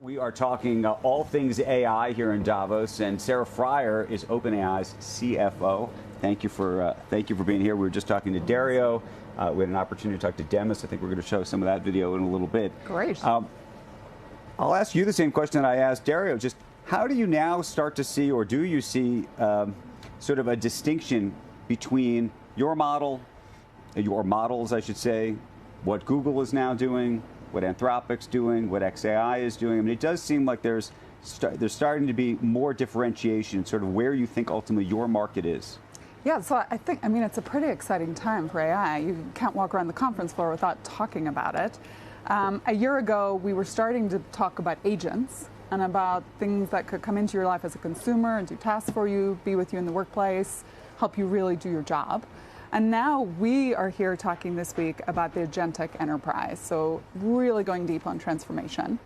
We are talking all things AI here in Davos, and Sarah Friar is OpenAI's CFO. Thank you for being here. We were just talking to Dario. We had an opportunity to talk to Davos. I think we're going to show some of that video in a little bit. Great. I'll ask you the same question that I asked Dario. Just how do you now start to see, or do you see, sort of a distinction between your model, your models, I should say, what Google is now doing, what Anthropic's doing, what XAI is doing? I mean, it does seem like there's starting to be more differentiation, sort of where you think ultimately your market is. Yeah, so I mean, it's a pretty exciting time for AI. You can't walk around the conference floor without talking about it. A year ago, we were starting to talk about agents and about things that could come into your life as a consumer and do tasks for you, be with you in the workplace, help you really do your job. And now we are here talking this week about the agentic enterprise, so really going deep on transformation.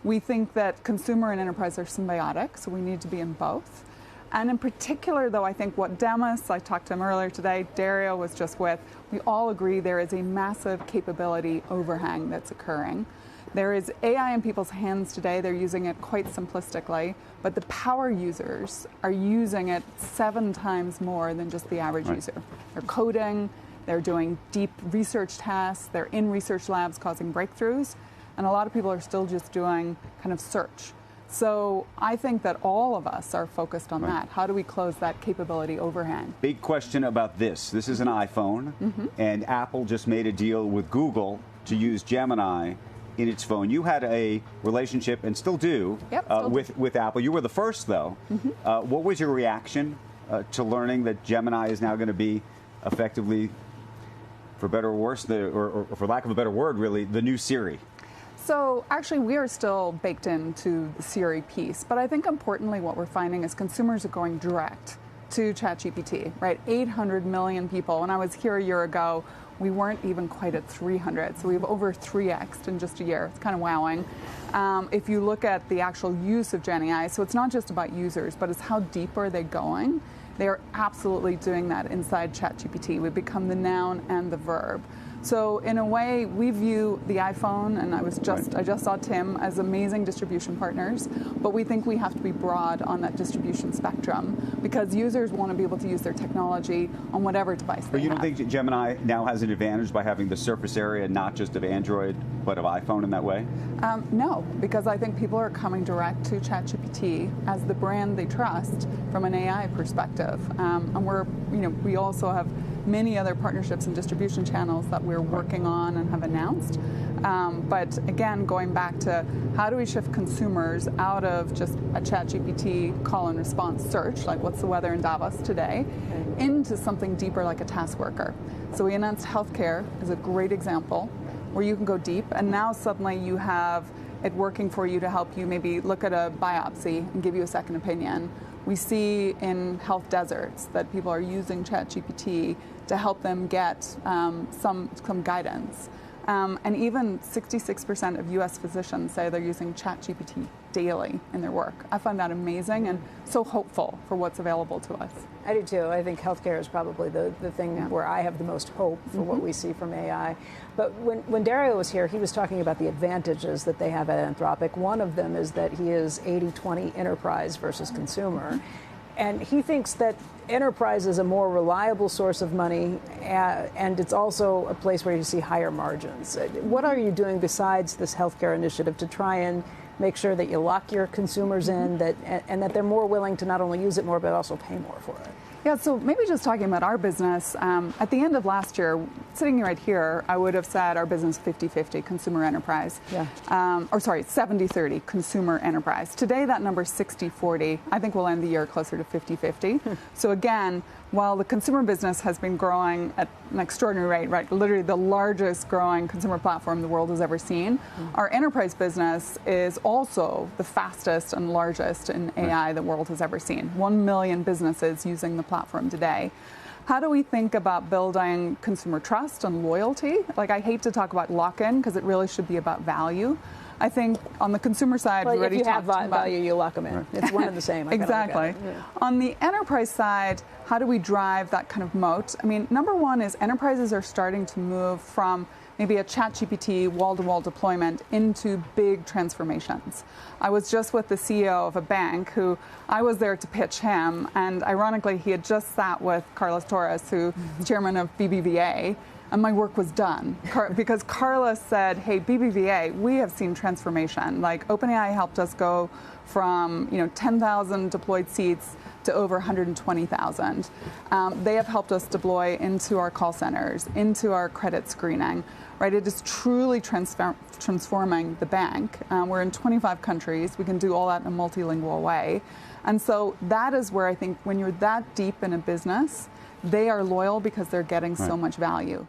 We think that consumer and enterprise are symbiotic, so we need to be in both. And in particular, though, I think what Davos, I talked to him earlier today, Dario was just with, we all agree there is a massive capability overhang that's occurring. There is AI in people's hands today. They're using it quite simplistically, but the power users are using it 7 times more than just the average user. They're coding, they're doing deep research tasks, they're in research labs causing breakthroughs, and a lot of people are still just doing kind of search. So I think that all of us are focused on that. How do we close that capability overhang? Big question about this. This is an iPhone, and Apple just made a deal with Google to use Gemini in its phone. You had a relationship, and still do, with Apple. You were the first, though. What was your reaction to learning that Gemini is now going to be effectively, for better or worse, or for lack of a better word, really, the new Siri? So actually, we are still baked into the Siri piece. But I think importantly, what we're finding is consumers are going direct to ChatGPT, right? 800 million people. When I was here a year ago, we weren't even quite at 300. So we've over 3x'd in just a year. It's kind of wowing. If you look at the actual use of Gen AI, so it's not just about users, but it's how deep are they going? They are absolutely doing that inside ChatGPT. We've become the noun and the verb. So in a way, we view the iPhone, and I just saw Tim, as amazing distribution partners, but we think we have to be broad on that distribution spectrum because users want to be able to use their technology on whatever device they have. But you don't think Gemini now has an advantage by having the surface area not just of Android, but of iPhone in that way? No, because I think people are coming direct to ChatGPT as the brand they trust from an AI perspective. And we also have many other partnerships and distribution channels that we're working on and have announced. But again, going back to how do we shift consumers out of just a ChatGPT call and response search, like what's the weather in Davos today, into something deeper like a task worker. So we announced healthcare as a great example where you can go deep, and now suddenly you have it working for you to help you maybe look at a biopsy and give you a second opinion. We see in health deserts that people are using ChatGPT to help them get some guidance. And even 66% of US physicians say they're using ChatGPT daily in their work. I find that amazing and so hopeful for what's available to us. I do too. I think healthcare is probably the thing where I have the most hope for what we see from AI. But when Dario was here, he was talking about the advantages that they have at Anthropic. One of them is that he is 80-20 enterprise versus consumer. And he thinks that enterprise is a more reliable source of money, and it's also a place where you see higher margins. What are you doing besides this healthcare initiative to try and make sure that you lock your consumers in, and that they're more willing to not only use it more, but also pay more for it? Yeah, so maybe just talking about our business, at the end of last year, sitting right here, I would have said our business 50-50, consumer enterprise. Yeah. 70-30, consumer enterprise. Today, that number is 60-40. I think we'll end the year closer to 50-50. So again, while the consumer business has been growing at an extraordinary rate, right, literally the largest growing consumer platform the world has ever seen, our enterprise business is also the fastest and largest in AI the world has ever seen. 1 million businesses using the platform today. How do we think about building consumer trust and loyalty? Like, I hate to talk about lock-in because it really should be about value. I think on the consumer side, well, we already if you have talked about value, you lock them in. Right. It's one and the same. Exactly. Yeah. On the enterprise side, how do we drive that kind of moat? I mean, number one is enterprises are starting to move from maybe a ChatGPT wall-to-wall deployment into big transformations. I was just with the CEO of a bank who I was there to pitch him, and ironically, he had just sat with Carlos Torres, who's chairman of BBVA, and my work was done because Carlos said, hey, BBVA, we have seen transformation. Like OpenAI helped us go from 10,000 deployed seats to over 120,000. They have helped us deploy into our call centers, into our credit screening. Right, it is truly transforming the bank. We're in 25 countries. We can do all that in a multilingual way. And so that is where I think when you're that deep in a business, they are loyal because they're getting so much value.